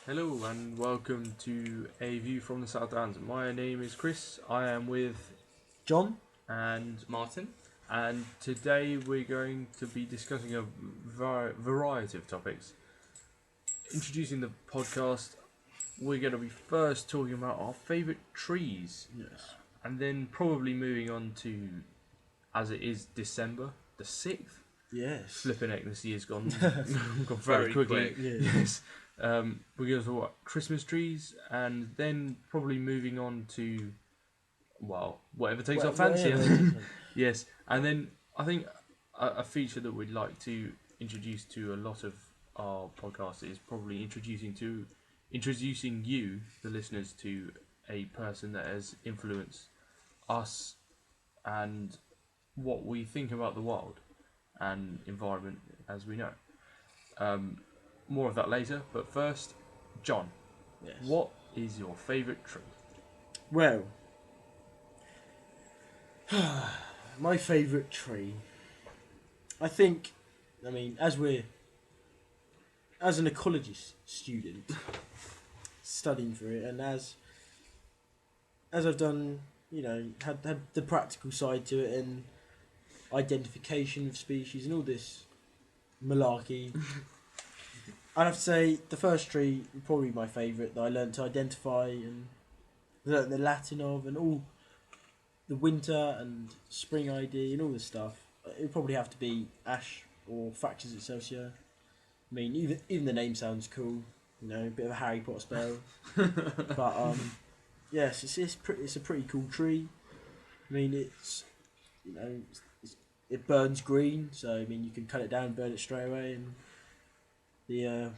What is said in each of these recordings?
Hello and welcome to A View from the South Downs. My name is Chris. I am with John and Martin. and today we're going to be discussing a variety of topics. Introducing the podcast, we're going to be first talking about our favourite trees. Yes. And then probably moving on to, as it is December the 6th. Yes. Flipping heck, this year's gone very quickly. quick. Yes. We're going to talk about Christmas trees and then probably moving on to, well, whatever takes our fancy. Yes. And then I think a feature that we'd like to introduce to a lot of our podcasts is probably introducing you, the listeners, to a person that has influenced us and what we think about the world and environment as we know. More of that later, but first, John, Yes. what is your favourite tree? Well, my favourite tree. I think, as an ecologist student studying for it, and as I've done, had the practical side to it and identification of species and all this malarkey. I'd have to say the first tree was probably my favourite that I learnt to identify and learnt the Latin of and all the winter and spring ID and all this stuff. It would probably have to be Ash or Fractures Excelsior. Even the name sounds cool, a bit of a Harry Potter spell. But yes, it's a pretty cool tree. It's it burns green, so you can cut it down and burn it straight away. And the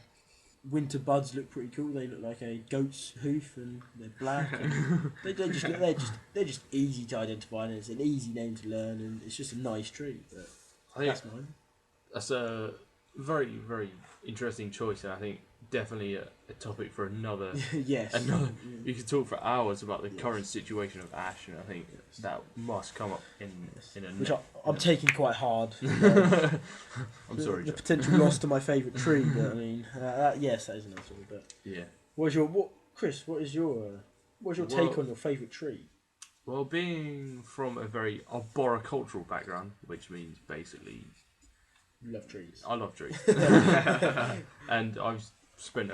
winter buds look pretty cool. They look like a goat's hoof, and they're black. And they're just easy to identify, and it's an easy name to learn, and it's just a nice tree. But I think that's mine. that's a very, very interesting choice, and I think definitely a topic for another. Yes. You could talk for hours about the current situation of Ash, and I think that must come up in a. Which I'm taking quite hard. I'm sorry, The John. potential loss to my favourite tree, but yes, that is another story. But Yeah. Chris? What is your take Well- on your favourite tree? Well, being from a very arboricultural background, which means basically You love trees. I love trees, and I've spent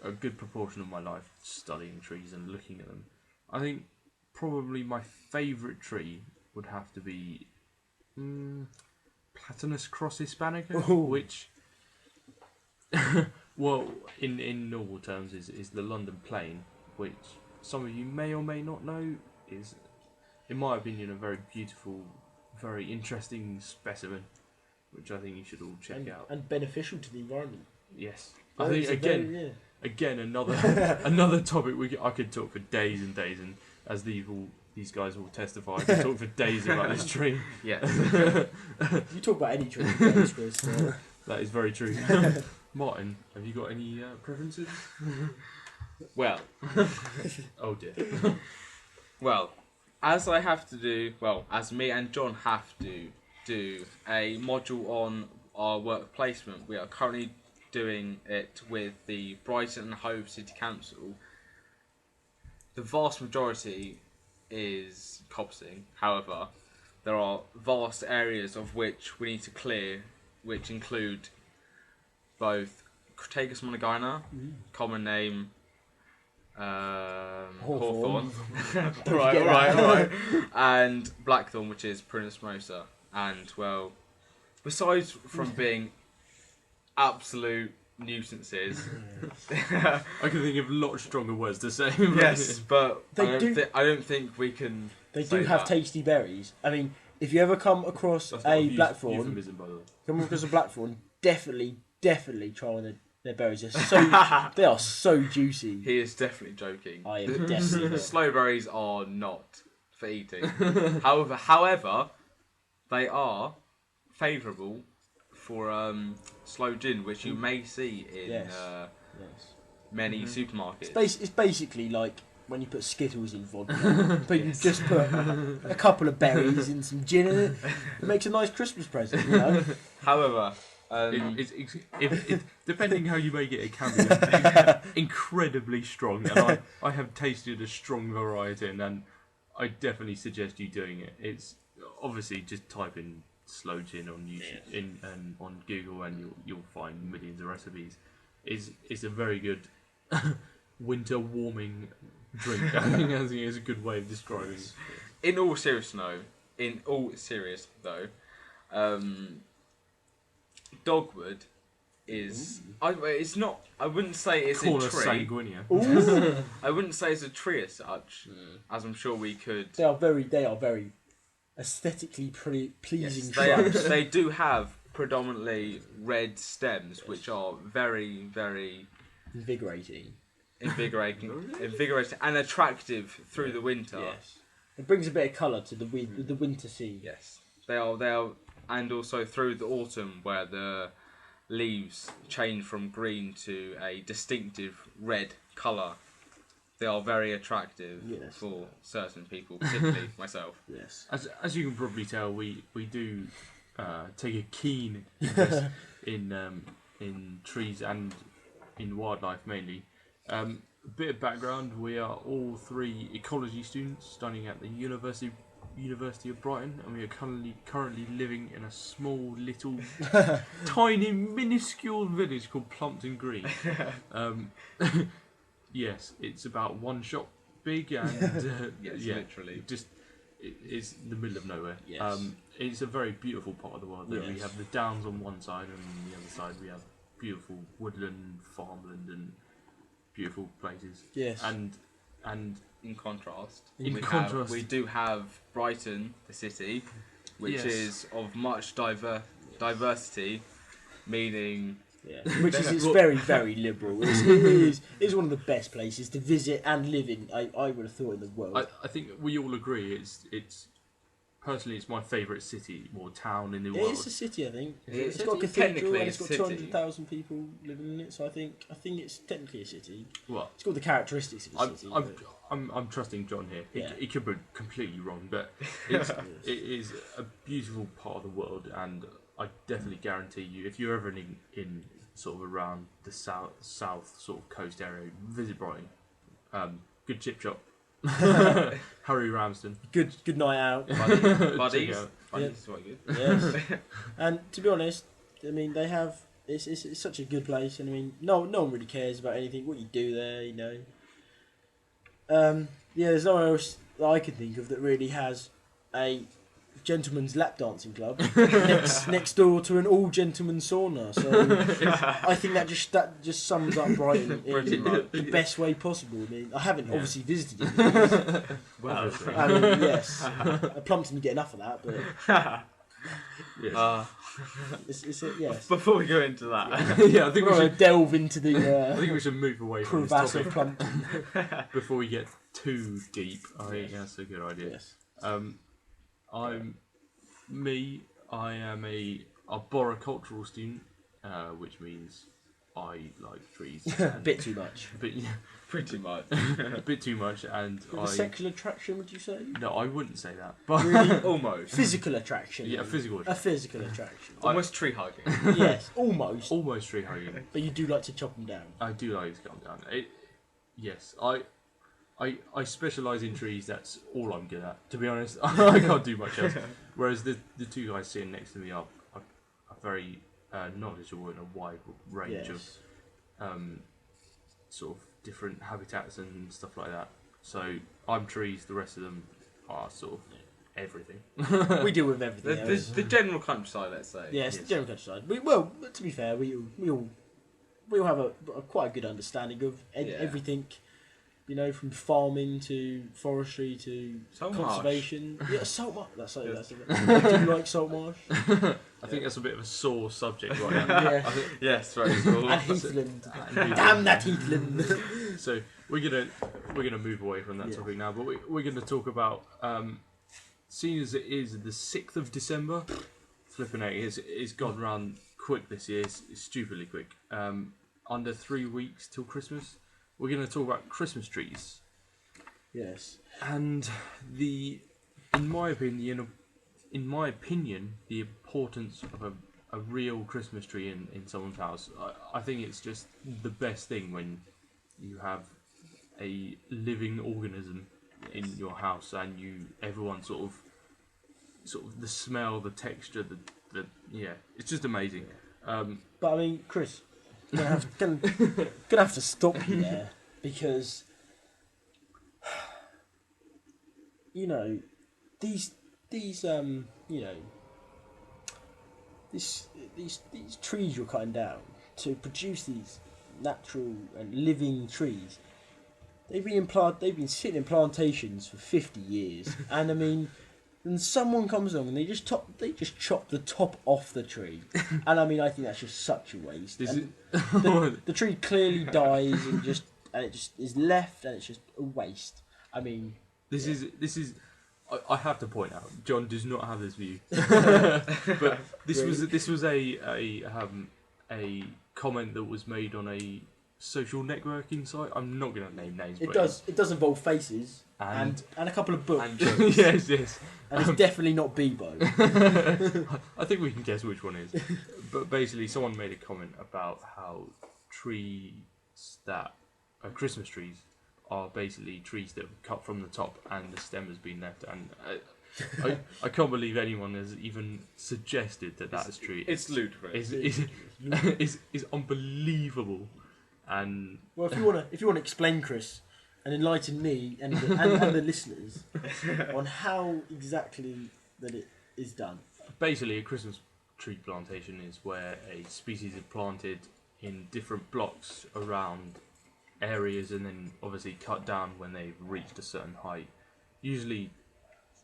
a good proportion of my life studying trees and looking at them. I think probably my favourite tree would have to be Platanus cross hispanica, Ooh. which, well, in normal terms is the London plane, which some of you may or may not know is, in my opinion, a very beautiful, very interesting specimen, which I think you should all check out. And beneficial to the environment. Yes, Well, I think it's a again another topic I could talk for days and days, and as these guys will testify, I could talk for days about this tree. Yes. You talk about any tree, thanks, Chris. That is very true. Martin, have you got any preferences? Well, Oh dear. as me and John have to do a module on our work placement, we are currently doing it with the Brighton and Hove City Council. The vast majority is copsing. However, there are vast areas of which we need to clear, which include both Crataegus monogyna, common name Hawthorn. right, and blackthorn, which is Prunus mimosa. And well, besides from being absolute nuisances, I can think of a lot stronger words to say. yes, but They I don't think we can. They say do have that. tasty berries. If you ever come across That's not a a blackthorn, euphemism, by the way. definitely try one of their berries. They are so juicy. He is definitely joking. I am definitely The not. slow berries are not for eating. However, they are favourable for slow gin, which you may see in Yes. many supermarkets. It's basically like when you put Skittles in vodka, but you just put a couple of berries and some gin in it. It makes a nice Christmas present, However, Depending how you make it can be incredibly strong, and I have tasted a strong variety, and I definitely suggest you doing it. It's obviously just type in sloe gin on YouTube and on Google, and you'll find millions of recipes. It's a very good winter warming drink. I think is a good way of describing it. In all seriousness, though, dogwood is. It's not. I wouldn't say it's a tree. Sanguinea. I wouldn't say it's a tree as such, as I'm sure we could. They are very aesthetically pleasing Yes, shrubs. they do have predominantly red stems, which are very, very invigorating, and attractive through the winter. Yes, it brings a bit of colour to the winter scene. Yes, they are, and also through the autumn where the leaves change from green to a distinctive red colour. They are very attractive for certain people, particularly myself. Yes. As you can probably tell, we do take a keen interest in trees and in wildlife mainly. A bit of background: we are all three ecology students studying at the University of Brighton, and we are currently living in a small, little, tiny, minuscule village called Plumpton Green. Yes, it's about one shop big, and literally it's the middle of nowhere. Yes. It's a very beautiful part of the world. Yes. We have the downs on one side, and on the other side we have beautiful woodland, farmland, and beautiful places. Yes. And in contrast, we do have Brighton, the city, which is of much diversity, meaning. Yeah. Which is very, very liberal. It is one of the best places to visit and live in. I would have thought in the world. I think we all agree it's personally it's my favourite city or town in the world. It's a city, I think. It's got a cathedral and it's got city. 200,000 people living in it. So I think it's technically a city. Well, it's got the characteristics of a city. I'm trusting John here. Yeah. It could be completely wrong, but it is a beautiful part of the world, and I definitely guarantee you, if you're ever in sort of around the south sort of coast area, visit Brighton. Good chip shop. Harry Ramsden. Good night out. Buddies. Yes. Quite good. Yes. And to be honest, I mean they have. It's such a good place, and I mean no one really cares about anything what you do there, you know. There's no one else that I can think of that really has a gentleman's lap dancing club next door to an all gentleman sauna. So I think that just sums up Brighton in the best way possible. I mean, I haven't obviously visited it. Well, I mean, yes, Plumpton, you get enough of that, but yes. Yes. Before we go into that, I think we should delve into the. I think we should move away from this crevasse topic of Plumpton. before we get too deep. I think that's a good idea. Yes. I am a arboricultural student, which means I like trees. A bit too much. pretty much. A bit too much, and A sexual attraction, would you say? No, I wouldn't say that. But Really? Almost. Physical attraction. yeah, physical. A physical attraction. Almost tree hugging. Yes, almost. Almost tree hugging. But you do like to chop them down. I do like to calm down. Yes, I specialise in trees. That's all I'm good at. To be honest, I can't do much else. Whereas the two guys sitting next to me are very knowledgeable in a wide range of sort of different habitats and stuff like that. So I'm trees. The rest of them are sort of everything. We deal with everything. The general countryside, let's say. Yes, the general countryside. Well, to be fair, we all have a quite a good understanding of everything. You know, from farming to forestry to Salt conservation. Yeah, salt marsh. That's it. Do you like salt marsh? I think that's a bit of a sore subject right now. Yeah. Yes, very cool. And Heathland. Damn that Heathland. So we're gonna move away from that topic now, but we're gonna talk about seeing as it is the 6th of December. Flipping out, it's gone round quick this year. It's stupidly quick. Under 3 weeks till Christmas. We're going to talk about Christmas trees. Yes. And in my opinion, the importance of a a real Christmas tree in someone's house. I think it's just the best thing when you have a living organism in your house and everyone sort of the smell, the texture, the it's just amazing. But I mean, Chris, gonna have to stop you there because these these trees you're cutting down to produce these natural and living trees. They've been sitting in plantations for 50 years, and I mean, and someone comes along and they just chop the top off the tree, and I mean, I think that's just such a waste. The tree clearly dies and it just is left, and it's just a waste. I mean, this is. I have to point out, John does not have this view, but this was a comment that was made on a social networking site. I'm not going to name names. It does involve faces and a couple of books. And yes. And it's definitely not Bebo. I think we can guess which one is. But basically, someone made a comment about how Christmas trees are basically trees that are cut from the top and the stem has been left. And I can't believe anyone has even suggested that is true. It's ludicrous. It's unbelievable. And well, if you want to explain, Chris, and enlighten me and the listeners on how exactly that it is done. Basically, a Christmas tree plantation is where a species is planted in different blocks around areas and then obviously cut down when they've reached a certain height. Usually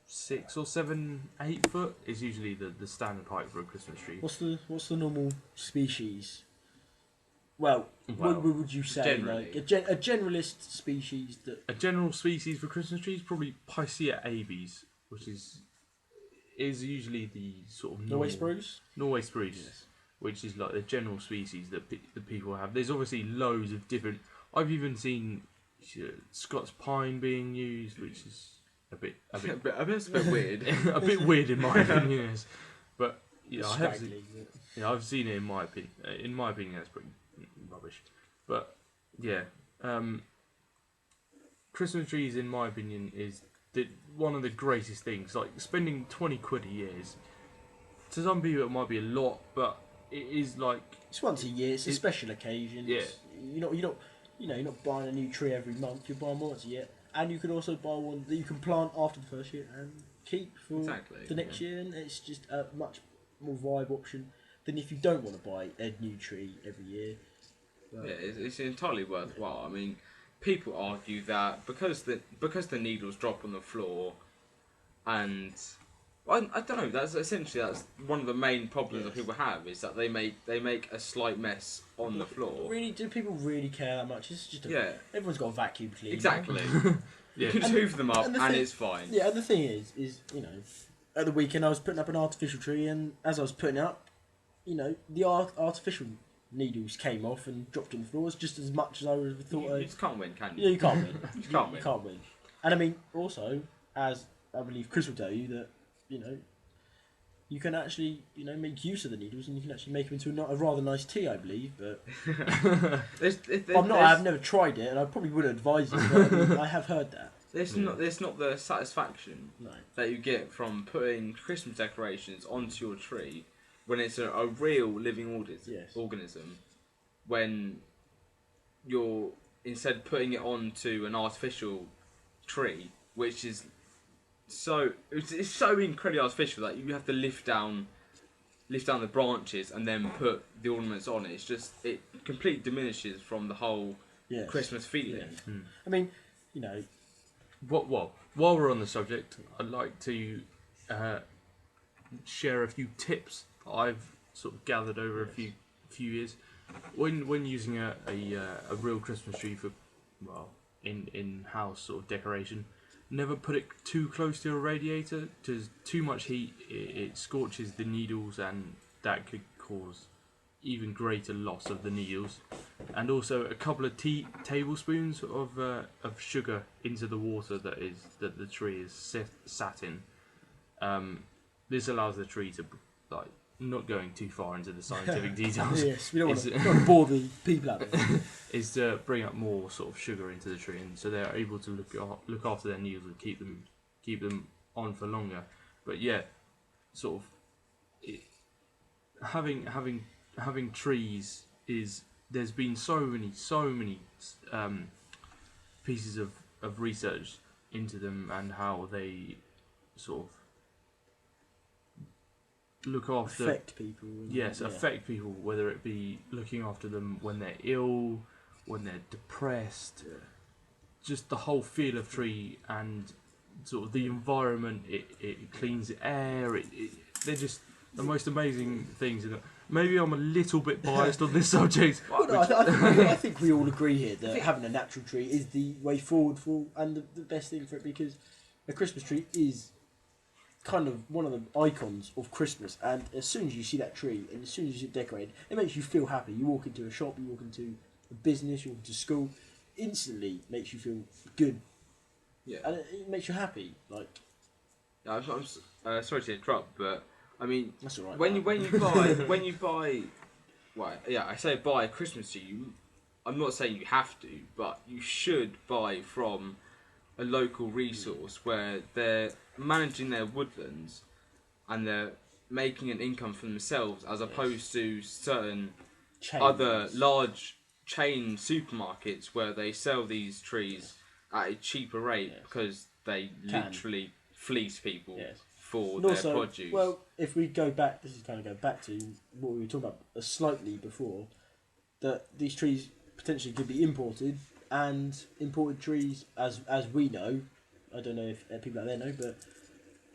6 or 7, 8 foot is usually the standard height for a Christmas tree. What's the normal species? Well, what would you say? Generally. Like a generalist species that a general species for Christmas trees probably Picea aves, which is usually the sort of Norway spruce. Norway spruce, yes. Which is like the general species that the people have. There's obviously loads of different. I've even seen Scots pine being used, which is a bit weird. A bit weird in my opinion, yes. But I've seen it in my opinion. In my opinion, that's pretty rubbish. But yeah, Christmas trees, in my opinion, is one of the greatest things. Like spending 20 quid a year is, to some people it might be a lot, but it is like it's once a year. It's a special occasion. Yeah. You're not buying a new tree every month. You're buying one once a year, and you can also buy one that you can plant after the first year and keep for the next year. And it's just a much more viable option than if you don't want to buy a new tree every year. But yeah, it's entirely worthwhile. I mean, people argue that because the needles drop on the floor, and I don't know. That's one of the main problems that people have is that they make a slight mess on the floor. Really, do people really care that much? It's just everyone's got a vacuum cleaner. Exactly. You can just hoover them up and it's fine. Yeah, and the thing is at the weekend I was putting up an artificial tree, and as I was putting it up, the artificial needles came off and dropped on the floor just as much as I would have thought. You just can't win, can you? You can't win. You can't win. And I mean, also, as I believe Chris will tell you, that you can actually make use of the needles, and you can actually make them into a rather nice tea, I believe. But I've never tried it, and I probably wouldn't advise it. But I mean, I have heard that. There's not the satisfaction that you get from putting Christmas decorations onto your tree when it's a real living organism. When you're instead putting it onto an artificial tree, which is it's so incredibly artificial that you have to lift down the branches and then put the ornaments on. It completely diminishes from the whole Christmas feeling. Yes. I mean, while we're on the subject, I'd like to share a few tips I've sort of gathered over a few years when using a real Christmas tree for in house sort of decoration. Never put it too close to a radiator, because too much heat it scorches the needles, and that could cause even greater loss of the needles. And also a couple of tablespoons of sugar into the water that the tree is sat in. This allows the tree to not going too far into the scientific details. Yes, we don't want to bore the people out there. Is to bring up more sort of sugar into the tree, and so they're able to look after their needles and keep them on for longer. But yeah, sort of having trees is, there's been so many pieces of research into them and how they sort of look after affect people. Affect people, whether it be looking after them when they're ill, when they're depressed, just the whole feel of tree and sort of the environment. It cleans the air. They're just the most amazing things. Maybe I'm a little bit biased on this subject. Well, no, I think we all agree here that having a natural tree is the way forward and the best thing for it, because a Christmas tree is kind of one of the icons of Christmas, and as soon as you see that tree and as soon as you see it decorated, it makes you feel happy. You walk into a shop, you walk into a business, you walk into school, instantly makes you feel good. Yeah, and it makes you happy. Like, I'm sorry to interrupt, but I mean, that's all right. When you buy, well, yeah, I say buy a Christmas tree. I'm not saying you have to, but you should buy from a local resource where they're managing their woodlands and they're making an income for themselves, as opposed to certain other large chain supermarkets where they sell these trees at a cheaper rate because they literally fleece people for their produce. Well, if we go back, this is kind of go back to what we were talking about slightly before, that these trees potentially could be imported, and imported trees, as we know, I don't know if people out there know, but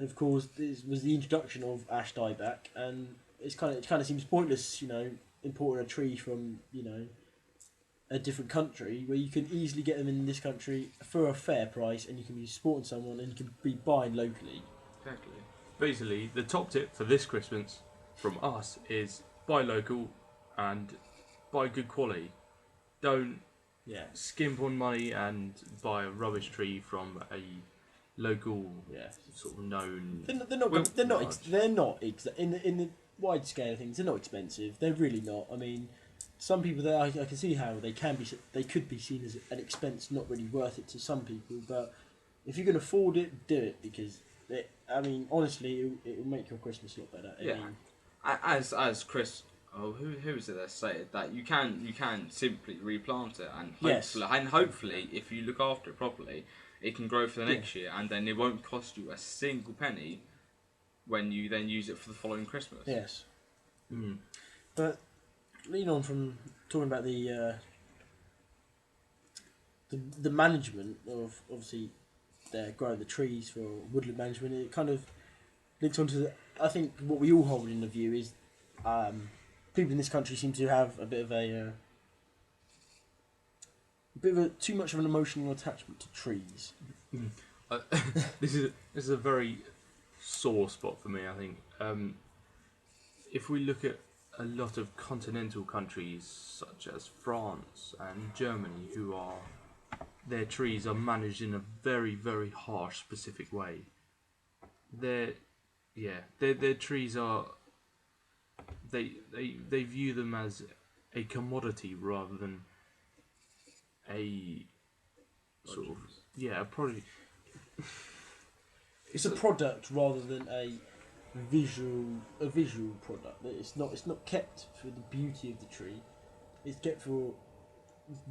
of course this was the introduction of ash dieback, and it kind of seems pointless, importing a tree from a different country where you can easily get them in this country for a fair price, and you can be supporting someone and you can be buying locally. Exactly. Basically, the top tip for this Christmas from us is buy local and buy good quality. Don't skimp on money and buy a rubbish tree from a local sort of known. In the wide scale of things, they're not expensive. They're really not. I mean, some people there, I can see how they could be seen as an expense, not really worth it to some people. But if you can afford it, do it, because honestly, it will make your Christmas a lot better. As Chris. Oh, who is it that stated that you can simply replant it, and hopefully if you look after it properly, it can grow for the next year, and then it won't cost you a single penny when you then use it for the following Christmas. Yes. But lean on from talking about the management of, obviously, growing the trees for woodland management. It kind of links onto I think what we all hold in the view is people in this country seem to have a bit of too much of an emotional attachment to trees. This is a very sore spot for me, I think. If we look at a lot of continental countries such as France and Germany, their trees are managed in a very, very harsh, specific way. Their trees are. They view them as a commodity rather than a sort of a product. It's a product rather than a visual product. It's not kept for the beauty of the tree. It's kept for,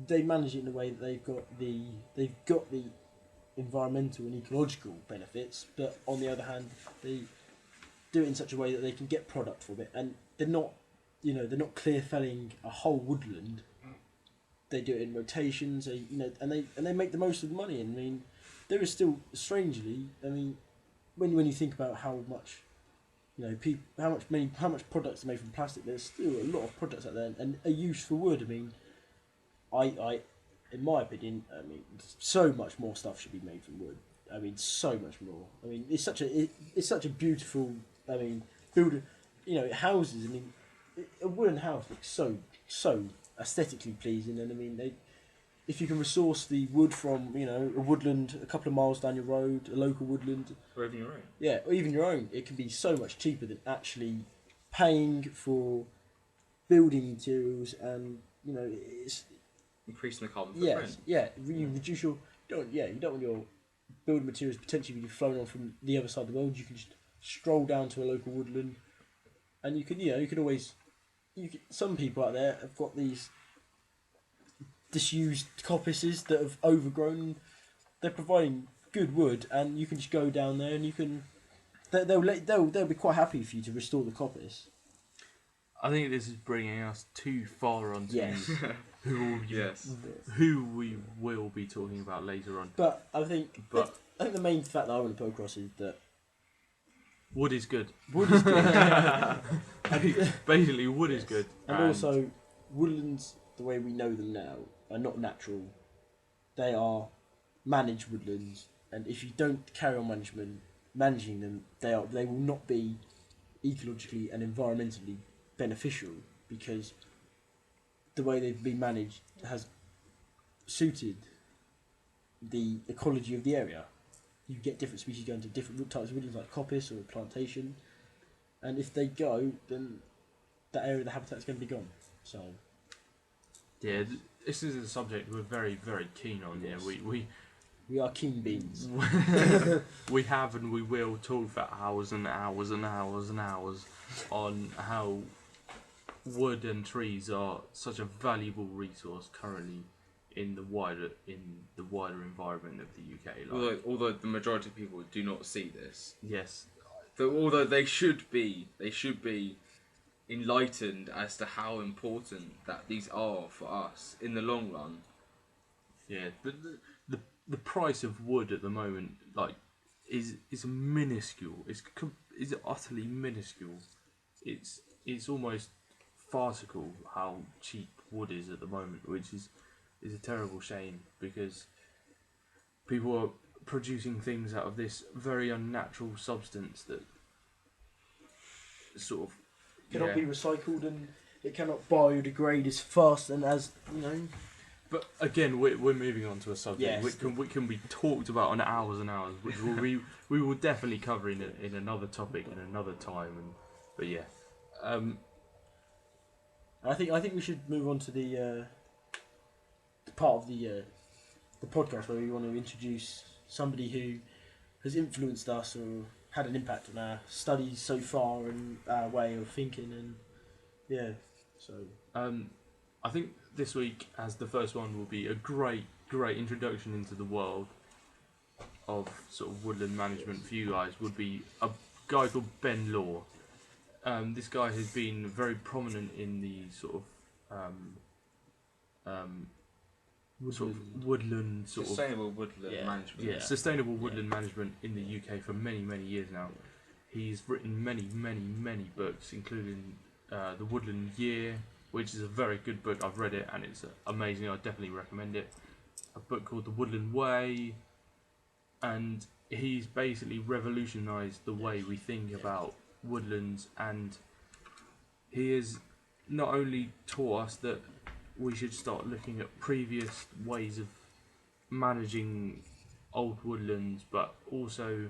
they manage it in a way that they've got the environmental and ecological benefits, but on the other hand, they do it in such a way that they can get product from it, and they're not clear felling a whole woodland. They do it in rotations, and they make the most of the money. And I mean, there is still, strangely, when you think about how much, how much products are made from plastic, there's still a lot of products out there and a use for wood. I mean, I in my opinion, so much more stuff should be made from wood. I mean, so much more. I mean, it's such a beautiful. Building, houses. I mean, a wooden house looks so aesthetically pleasing, and if you can resource the wood from a woodland a couple of miles down your road, a local woodland, or even your own. Yeah, or even your own, it can be so much cheaper than actually paying for building materials, and it's Increasing the carbon footprint. you reduce your you don't want your building materials potentially being flown on from the other side of the world. You can just stroll down to a local woodland, and you can always some people out there have got these disused coppices that have overgrown. They're providing good wood, and you can just go down there and you can. They'll be quite happy for you to restore the coppice. I think this is bringing us too far on to Yes. who we will be talking about later on. But I think the main fact that I want to put across is that wood is good. wood is good. Basically, wood is good. And also, woodlands, the way we know them now, are not natural. They are managed woodlands, and if you don't carry on managing them, they will not be ecologically and environmentally beneficial, because the way they've been managed has suited the ecology of the area. You get different species going to different types of woodlands, like coppice or plantation, and if they go, then that area of the habitat is going to be gone. So yeah, this is a subject we're very, very keen on. Yes. Yeah, we are keen beans. we have and we will talk for hours and hours and hours and hours on how wood and trees are such a valuable resource currently in the wider environment of the UK. Although the majority of people do not see this. Yes. Although they should be enlightened as to how important that these are for us in the long run. Yeah, the price of wood at the moment, is minuscule. It's utterly minuscule. It's almost farcical how cheap wood is at the moment, which is a terrible shame, because people are producing things out of this very unnatural substance that sort of cannot be recycled, and it cannot biodegrade as fast and as But again, we're moving on to a subject Yes. which can be talked about on hours and hours, which we will definitely cover in another topic in another time. But yeah, I think we should move on to the part of the podcast where we want to introduce somebody who has influenced us or had an impact on our studies so far and our way of thinking, and so I think this week, as the first one, will be a great introduction into the world of sort of woodland management for you guys. Would be a guy called Ben Law. This guy has been very prominent in the sort of woodland Sustainable woodland management. Yeah, sustainable woodland management in the UK for many years now. He's written many books, including The Woodland Year, which is a very good book. I've read it and it's amazing. I definitely recommend it. A book called The Woodland Way, and he's basically revolutionised the way we think about woodlands, and he has not only taught us that we should start looking at previous ways of managing old woodlands, but also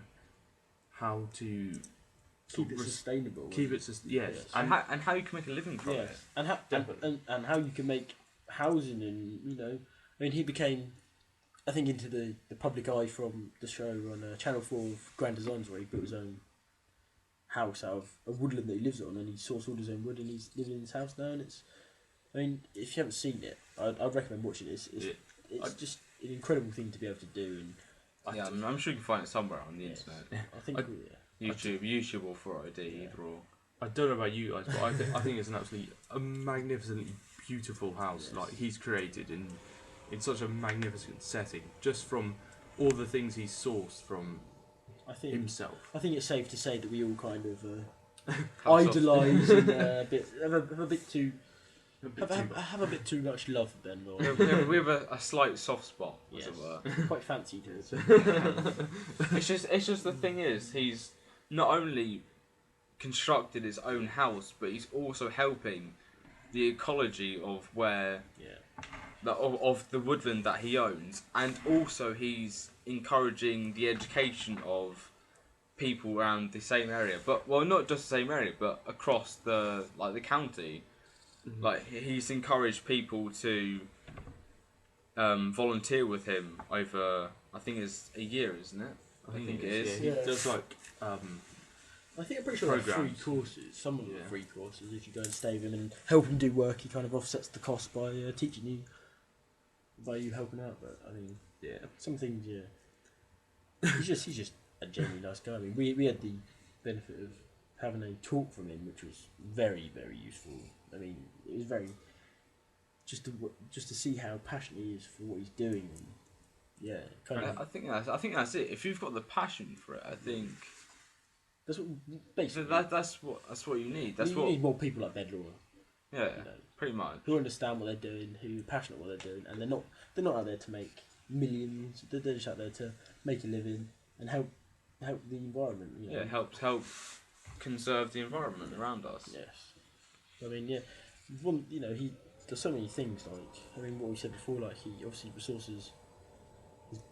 how to keep it sustainable. Yes. And how you can make a living from it. And how you can make housing, and I mean, he became, I think, into the public eye from the show on Channel 4 of Grand Designs, where he built his own house out of a woodland that he lives on, and he sourced all his own wood, and he's living in his house now. And I mean, if you haven't seen it, I'd recommend watching it. It's just an incredible thing to be able to do. And I'm sure you can find it somewhere on the internet. I think YouTube or 4OD, either or. I don't know about you guys, but I think it's an absolutely magnificently beautiful house. Like he's created in such a magnificent setting, just from all the things he's sourced from himself. I think it's safe to say that we all kind of idolise and have a bit too much love for Ben Law. We have a slight soft spot, as it were. Quite fancy to it. It's just the thing is, he's not only constructed his own house, but he's also helping the ecology of of the woodland that he owns, and also he's encouraging the education of people around the same area, but well, not just the same area, but across the county. Mhm. Like he's encouraged people to volunteer with him over, I think it's a year, isn't it? I think it is. Yeah, Yeah. he does like I think I'm pretty sure they're free Programs. courses. Some of them Yeah. are free courses. If you go and stay with him and help him do work, he kind of offsets the cost by teaching you, by you helping out. But I mean, yeah. some things, he's just a genuinely nice guy. I mean, we had the benefit of having a talk from him, which was very, very useful. I mean, it was very just to see how passionate he is for what he's doing. And, yeah, kind of. I think that's it. If you've got the passion for it, I think That's what basically. that's what you need. That's you what need more people like Bedlaw, yeah, you know, pretty much. who understand what they're doing, who are passionate what they're doing, and they're not out there to make millions. They're just out there to make a living and help the environment. You know? Yeah, help conserve the environment around us. Yes. I mean, yeah. He does so many things. Like, I mean, what we said before. Like, he obviously resources,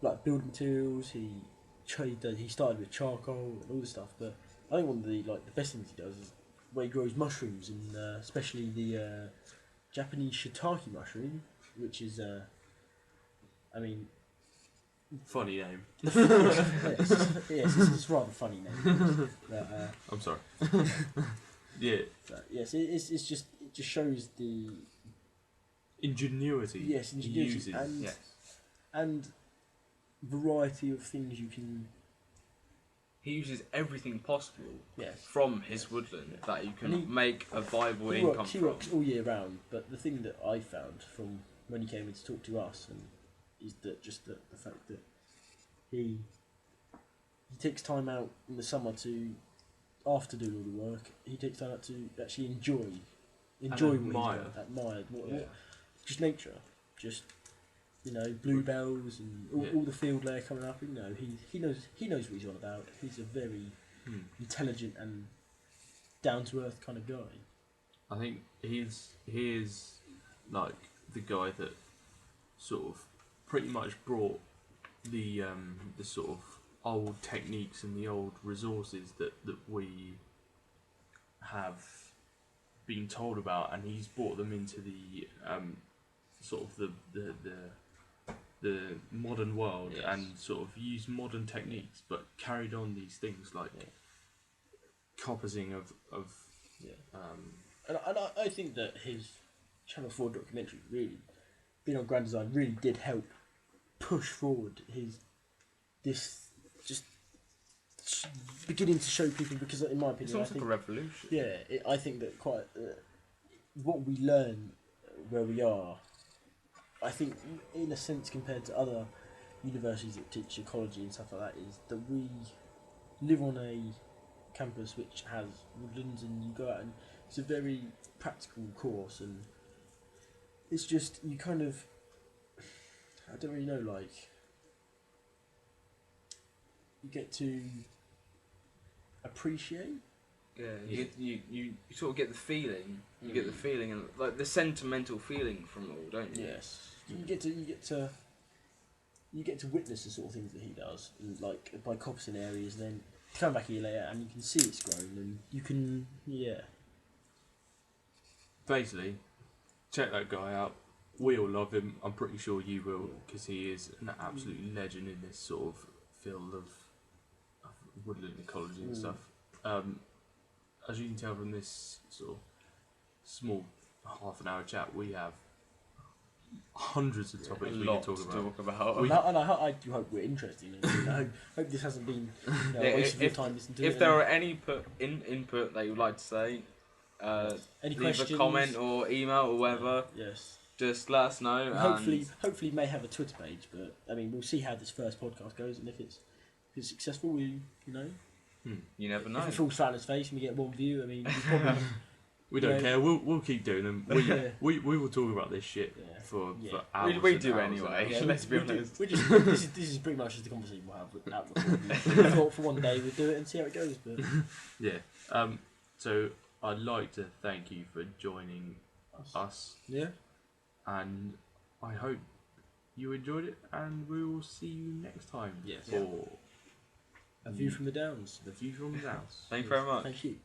like building materials. He started with charcoal and all this stuff. But I think one of the best things he does is where he grows mushrooms, and especially the Japanese shiitake mushroom, which is I mean, Funny name. yes, it's a rather funny name. But, I'm sorry. Yeah. but yes, it just shows the Ingenuity. ingenuity he uses. and Yes. and variety of things you can. He uses everything possible Yes. from his woodland that you can And he- make a viable He income works from. all year round, but the thing that I found from when he came in to talk to us is that just the fact that he takes time out in the summer to, after doing all the work, he takes time out to actually enjoy what he's admire. doing, admire Yeah. just nature, just bluebells and all, Yeah. all the field layer coming up. He knows what he's on about. He's a very intelligent and down to earth kind of guy. I think he is like the guy that sort of pretty much brought the sort of old techniques and the old resources that we have been told about, and he's brought them into the sort of the modern world. Yes. And sort of used modern techniques, but carried on these things like coppicing of Yeah. And I think that his Channel 4 documentary really, being on Grand Design, really did help push forward beginning to show people, because in my opinion, It's almost like a revolution. I think that quite what we learn where we are, I think in a sense compared to other universities that teach ecology and stuff like that, is that we live on a campus which has woodlands, and you go out and it's a very practical course, and it's just you kind of, I don't really know, like you get to appreciate. Yeah, you sort of get the feeling. You get the feeling, and like the sentimental feeling from it all, don't you? Yes, you get to witness the sort of things that he does, and like by coppicing areas, and then come back a year later and you can see it's grown, and you can basically check that guy out. We all love him. I'm pretty sure you will, because he is an absolute legend in this sort of field of woodland ecology and stuff. As you can tell from this sort of small half an hour chat, we have hundreds of topics A we lot can to talk about. talk about. I do hope we're interesting. And I hope this hasn't been a waste of your time listening to it. If there are any input that you'd like to say, any leave questions, a comment or email or whatever. Yes. Just let us know. And hopefully may have a Twitter page, but I mean we'll see how this first podcast goes, and if it's successful, we you never know. if it falls flat on its face and we get one view, I mean we probably We don't care. We'll keep doing them. Yeah. We will talk about this shit for hours. We and do hours anyway. and hours. Yeah, let's be honest. we just this is pretty much just the conversation we'll have without recording. For one day we'll do it and see how it goes. But Yeah. So I'd like to thank you for joining us, yeah, and I hope you enjoyed it, and we will see you next time Yes. for A View from the Downs. The View from the Downs. Thank you very much. Thank you.